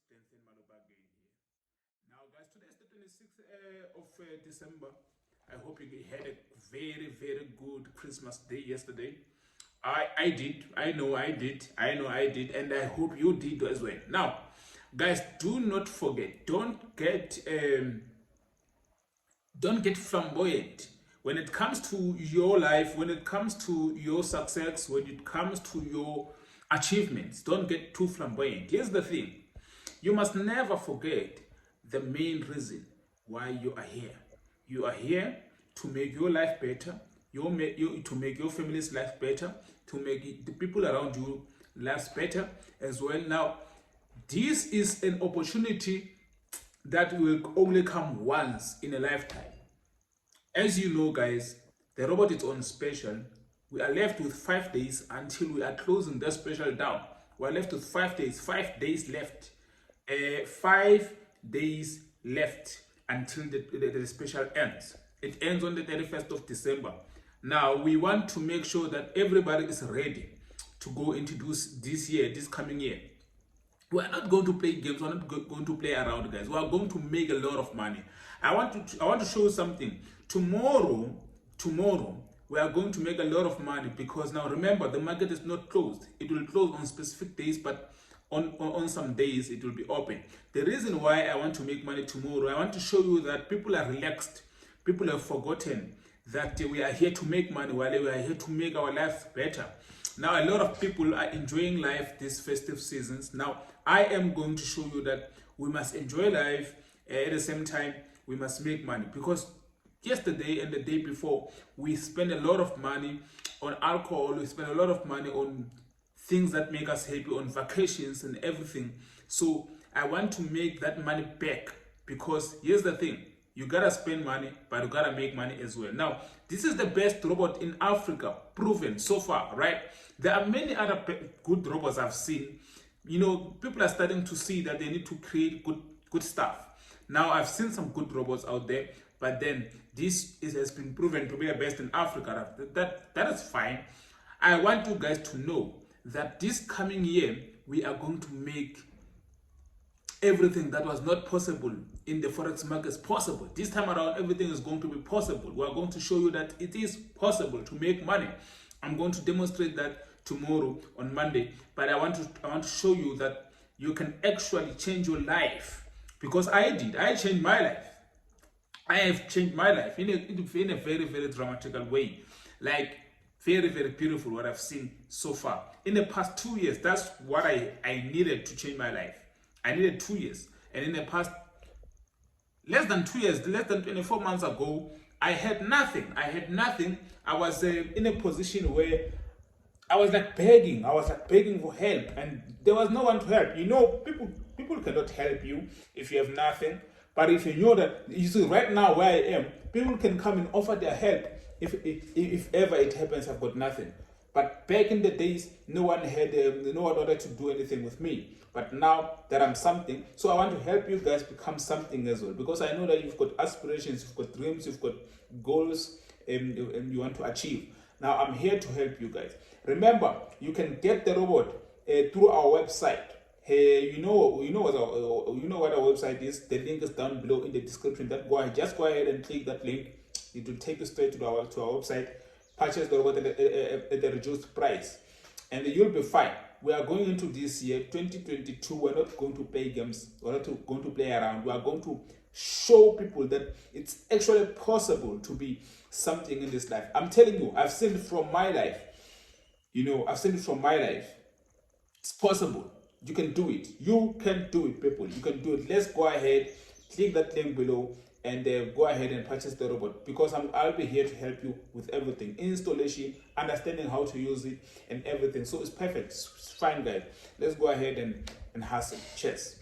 strengthen Maloba again here. Now, guys, today is the 26th of December. I hope you had a very, very good Christmas day yesterday. I did. I know I did. And I hope you did as well. Now, guys, do not forget. Don't get flamboyant when it comes to your life, when it comes to your success, when it comes to your achievements. Don't get too flamboyant. Here's the thing. You must never forget the main reason why you are here. You are here to make your life better, to make your family's life better, to make the people around you lives better as well. Now, this is an opportunity that will only come once in a lifetime. As you know, guys, the robot is on special. We are left with 5 days until we are closing the special down. We are left with 5 days. 5 days left. 5 days left until the special ends. It ends on the 31st of December. Now, we want to make sure that everybody is ready to go into this coming year. We are not going to play games. We are not going to play around, guys. We are going to make a lot of money. I want to show you something. Tomorrow, we are going to make a lot of money because now remember, the market is not closed. It will close on specific days, but on some days it will be open. The reason why I want to make money tomorrow, I want to show you that people are relaxed. People have forgotten that we are here to make money, while we are here to make our lives better. Now, a lot of people are enjoying life these festive seasons. Now, I am going to show you that we must enjoy life. At the same time, we must make money, because yesterday and the day before, we spent a lot of money on alcohol. We spent a lot of money on things that make us happy, on vacations and everything. So I want to make that money back, because here's the thing. You gotta spend money, but you gotta make money as well. Now, this is the best robot in Africa, proven so far, right? There are many other good robots I've seen. You know, people are starting to see that they need to create good stuff. Now, I've seen some good robots out there, but then this has been proven to be the best in Africa. That is fine. I want you guys to know that this coming year, we are going to make everything that was not possible in the forex market possible. This time around, everything is going to be possible. We are going to show you that it is possible to make money. I'm going to demonstrate that tomorrow on Monday, but I want to show you that you can actually change your life, because I changed my life. I have changed my life in a very, very dramatical way. Like, very, very beautiful what I've seen so far. In the past 2 years, that's what I needed to change my life. I needed 2 years. And in the past, less than 2 years, less than 24 months ago, I had nothing. I was in a position where I was like begging. I was like begging for help, and there was no one to help. You know, people cannot help you if you have nothing. But if you know that, you see, right now where I am, people can come and offer their help if ever it happens I've got nothing. But back in the days, no one wanted to do anything with me. But now that I'm something, so I want to help you guys become something as well. Because I know that you've got aspirations, you've got dreams, you've got goals, and you want to achieve. Now I'm here to help you guys. Remember, you can get the robot through our website. You know what our website is. The link is down below in the description. Just go ahead and click that link. It will take you straight to our website. Purchase the robot at a reduced price, and you'll be fine. We are going into this year 2022. We're not going to play games. We're not going to play around. We are going to show people that it's actually possible to be something in this life. I'm telling you, I've seen it from my life. It's possible. You can do it. You can do it, people. You can do it. Let's go ahead, click that link below, and go ahead and purchase the robot, because I'll be here to help you with everything. Installation, understanding how to use it, and everything. So it's perfect. It's fine, guys. Let's go ahead and hustle. Cheers.